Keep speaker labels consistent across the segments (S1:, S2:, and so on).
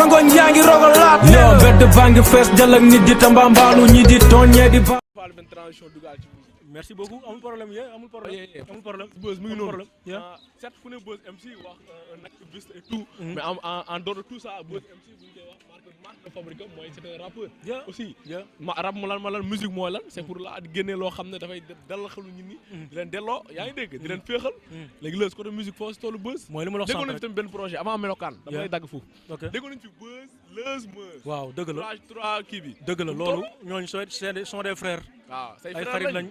S1: rangoñ yaa ngi rogalaat yo bedd baa ngi fees jël ak nit di tambambaalu ñi di tooñee di ba
S2: merci beaucoup amul problème amul problème
S3: Beuz mu ngi noonu certes fu ne Beuz MC wax un activiste et tout mais en dehors de tout ça Beuz MC bu ñu koy wax marque de fabrique mooy c'est un rappeur aussi rap mu lan musique mooy lan c'est pour la di génnee loo xam ne dafay dalal xelu nit ñi di leen delloo yaa ngi dégg di leen féexal léegi Leuz côté musique foo si tollu Beuz
S2: mooy li ma la wax
S3: déggoon nañ fi tamit benn projet avant Melokaan dama lay dagg foofu déggoon nañ fi Beuz Leuz Meuz
S2: waaw dëgg la
S3: trois kii bi
S2: dëgg la loolu ñooñu sont des frères
S3: waaw say
S2: ay xarit lañ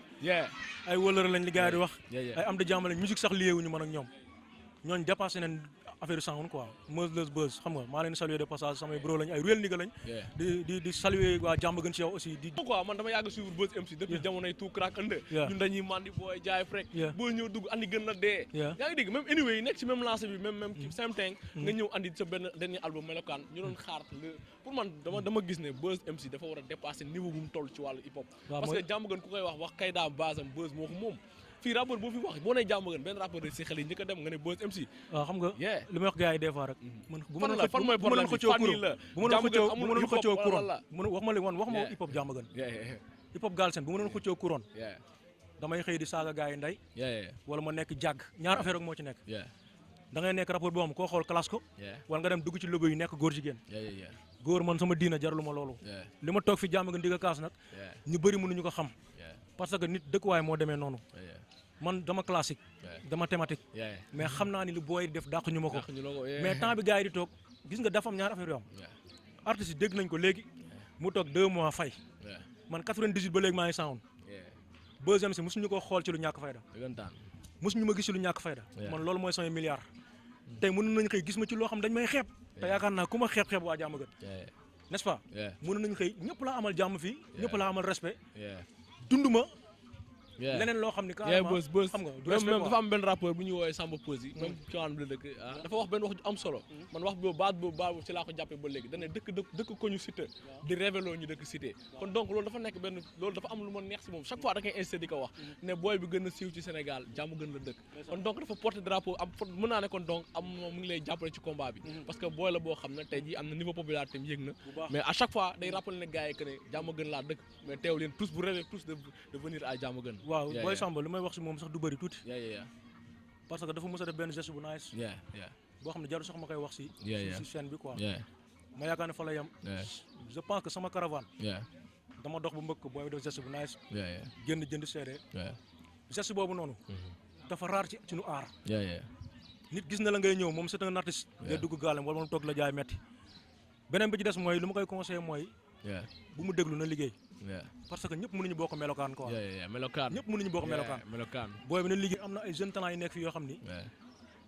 S2: ay wëlër lañ li gars yi di wax
S3: ay
S2: am di jàmm lañ musique sax liyeewuñu man ak ñoom ñooñu dépassé nañ affaire sound quoi Meuz Leuz Beuz xam nga maa leen saluer de passage samay bro lañ ay réel nigga lañ di saluer waa jàmm gën ci yow aussi di
S3: quoi man dama yàgg suivre Beuz MC depuis jamonoy tout crack ënd ñun dañuy mandi booy jaay frek boo ñëw dugg andi gën la dee yaa ngi dégg même anyway yi nekk ci même lancé bi même same thing nga ñëw andi sa benn dernier album Melokaan ñu doon xaar pour man dama gis ne Beuz MC dafa war a dépasser niveau bu mu toll ci wàllu hip hop parce que jàmm gën ku koy wax Kayda basam Beuz moo ko moom fii rappeur boo fi wax boo nee jàmm gën benn rappeur de si xel yi njëkk a dem nga ne Beuz MC
S2: waaw xam nga li may wax gars yi des fois rek bu ma
S3: fan mooy problème bi fan yi la
S2: bu ma doon xëccoo couronne wax ma li woon wax ma hip hop jàmm gën hip hop Galsen bu ma doon xëccoo couronne damay xëy di saaga gars yi ndey wala ma nekk jàgg ñaar affaire rek moo ci nekk da ngay nekk rappeur boo xam koo xool classe ko wala nga dem dugg ci lobby yi nekk góor jigéen góor man sama diina jaralu ma loolu li ma toog fi jàmm gën digga kaas nag ñu bëri mënuñu ko xam parce que nit dëkkuwaay moo demee noonu man dama classique dama thématique mais xam naa ni lu booy def dàq ñu ma ko mais temps bi gars yi di toog gis nga dafa am ñaar affaire yoo am artistes yi dégg nañ ko léegi mu toog 2 mois fay man 98 ba léegi maa ngi sound Beuz MC mosuñu ko xool ci lu ñàkk fayda mosuñu ma gis ci lu ñàkk fayda man loolu mooy samay milliard tey mën nañ xëy gis ma ci loo xam dañ may xeeb te yaakaar naa ku ma xeeb waa jàmm gën n'est-ce pas mën nañ xëy ñëpp laa amal jàmm fii ñëpp laa amal respect dunduma leneen loo xam ni carrément
S3: Beuz
S2: xam nga
S3: même dafa am benn rappeur bu ñuy woowee Samba Peuzzi même coowaan bi la dëkk dafa wax benn wax ju am solo man wax boobu baat boobu ci laa ko jàppee ba léegi dane dëkk ko ñu cité di révélo ñu dëkk cité kon donc loolu dafa nekk benn loolu dafa am lu ma neex si moom chaque fois da koy insisté di ko wax ne booy bi gën a siiw ci Sénégal jàmm gën la dëkk kon donc dafa porté drapeau am mën naa ne kon donc am moom mu ngi lay jàppale ci combat bi parce que booy la boo xam ne tey jii am na niveau popularité yëg na mais à chaque fois day rappelé ne gars yi que ne jàmm gën laa dëkk mais teew leen tous bu rêver tous de venir à jàmm gën
S2: waaw booy Samba li may wax si moom sax du bëri tuuti parce que dafa mës a def benn geste bu nice boo xam ne jarul sax ma koy wax si chaîne bi quoi ma yaakaar ne fa la yem je pense que sama caravane dama dox bu mbëkk booy def geste bu nice génn jënd CD geste boobu noonu dafa raar ci nu aar nit gis na la ngay ñëw moom c'est un artiste ngay dugg gaalem wala moom toog la jaay metti beneen bi ci des mooy lu ma koy conseillé mooy bu mu déglu na liggéey parce que ñëpp mënuñu bokk melokaan quoi
S3: melokaan
S2: ñëpp mënuñu bokk melokaan booy bi na liggéey am na ay jeunes talents yi nekk fii yoo xam ni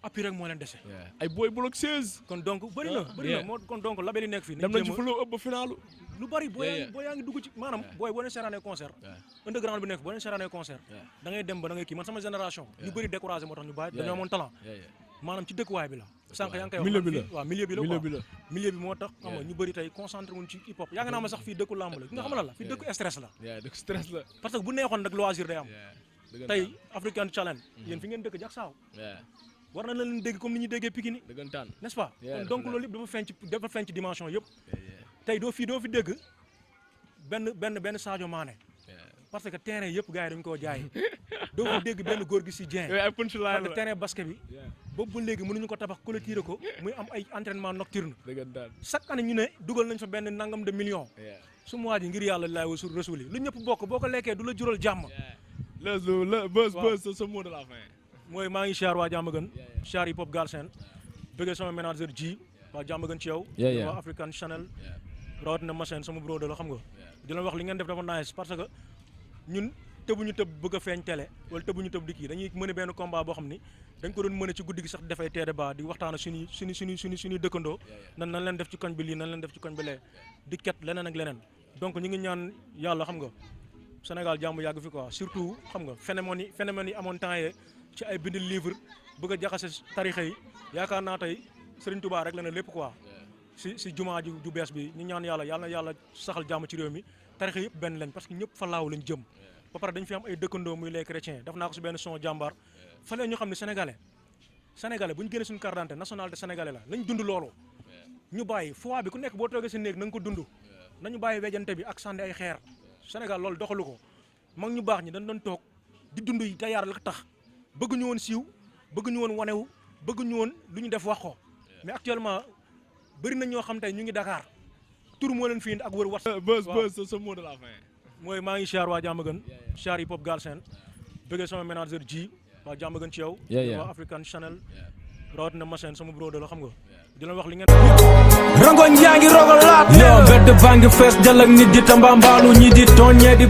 S2: appui rek moo leen dese
S3: ay booy bloc 16
S2: kon donc bëri na moo kon donc label yi nekk fii
S3: dem nañ ci flow ëpp ba finalu
S2: lu bëri boo yaa ngi dugg ci maanaam booy boo leen seetaanee concert underground bi nekk boo leen seetaanee concert da ngay dem ba da ngay kii man sama génération ñu bëri découragé moo tax ñu bàyyi dañoo amoon talent maanaam ci dëkkuwaay bi la sànq yaa ngi koy wax waaw milieu bi la quoi milieu bi moo tax xam nga ñu bëri tey concentré wuñ ci hip hop yaa ngi naa ma sax fii dëkku lamb la nga xam la fii dëkku stress la parce que bu neexoon nag loisir day am tey African Challenge yéen fi ngeen dëkk jak saaw war na leen dégg comme ni ñuy déggee Pikini n'est-ce pas kon donc loolu yëpp dafa feeñ ci dimension yëpp tey doo fi dégg benn Sadio Mané parce que terrain yëpp gars yi dañu koo jaay doo fi dégg benn góor gi si Dieng parce que terrain basket bi boobu ba léegi mënuñu ko tabax clôturer ko muy am ay entraînement nocturne chaque année ñu ne dugal nañ fa benn nangam de million su ma waa ji ngir yàlla laay wasul rasul yi lu ñëpp bokk boo ko lekkee du la jural jàmm
S3: Beuz sa mot de la fin
S2: mooy maa ngi char waa jàmm gën char hip hop Galsen bëggee sama manager ji waa jàmm gën ci yow waa African Channel rawat na machine sama bro de la xam nga di leen wax li ngeen def dafa nice parce que ñun tëbuñu tëb bëgg a feeñ télé wala tëbuñu tëb di kii dañuy mën benn combat boo xam ni dañ ko doon mën ci guddi gi sax dafay teede ba di waxtaan suñuy dëkkandoo nan leen def ci koñ bi lii nan leen def ci koñ bi lee di ket leneen ak leneen donc ñu ngi ñaan yàlla xam nga Sénégal jàmm yàgg fi quoi surtout xam nga phénomène yi amoon temps yee ci ay bind livre bëgg a jaxase tarixa yi yaakaar naa tey Serigne Touba rek la ne lépp quoi si jumaa ju bees bi ñu ñaan yàlla saxal jàmm ci réew mi tarixa yëpp benn lañ parce que ñëpp fa laaw lañ jëm ba pare dañ fi am ay dëkkandoo muy les chrétiens def naa ko si benn son jàmbaar fale ñu xam ne sénégalais bu ñu génnee suñu carte d'identité nationalité sénégalais la lañ dund loolu ñu bàyyi foi bi ku nekk boo toogee si néeg na nga ko dund nañu bàyyi wejante bi ak sànni ay xeer Sénégal loolu doxalu ko mag ñu baax ñi dañ doon toog di dund yi te yar la tax bëgguñu woon siiw bëgguñu woon wanewu bëgguñu woon lu ñu def wax ko mais actuellement bëri na ñoo xam tey ñu ngi Dakar tur moo leen fi indi ak wër wat
S3: buzz ce mot de la fin
S2: mooy maa ngi siyaar waa Diamaguène siyaar hip hop Galsen bëggee sama manager ji waa Diamaguène ci yow waa African Channel rawatina Massène sama brodo la xam nga di leen wax li ngeen
S1: rangoñ yaa ngi rogalaat yo bedd baa ngi fees jël ak nit di tambambaalu ñi di tooñee di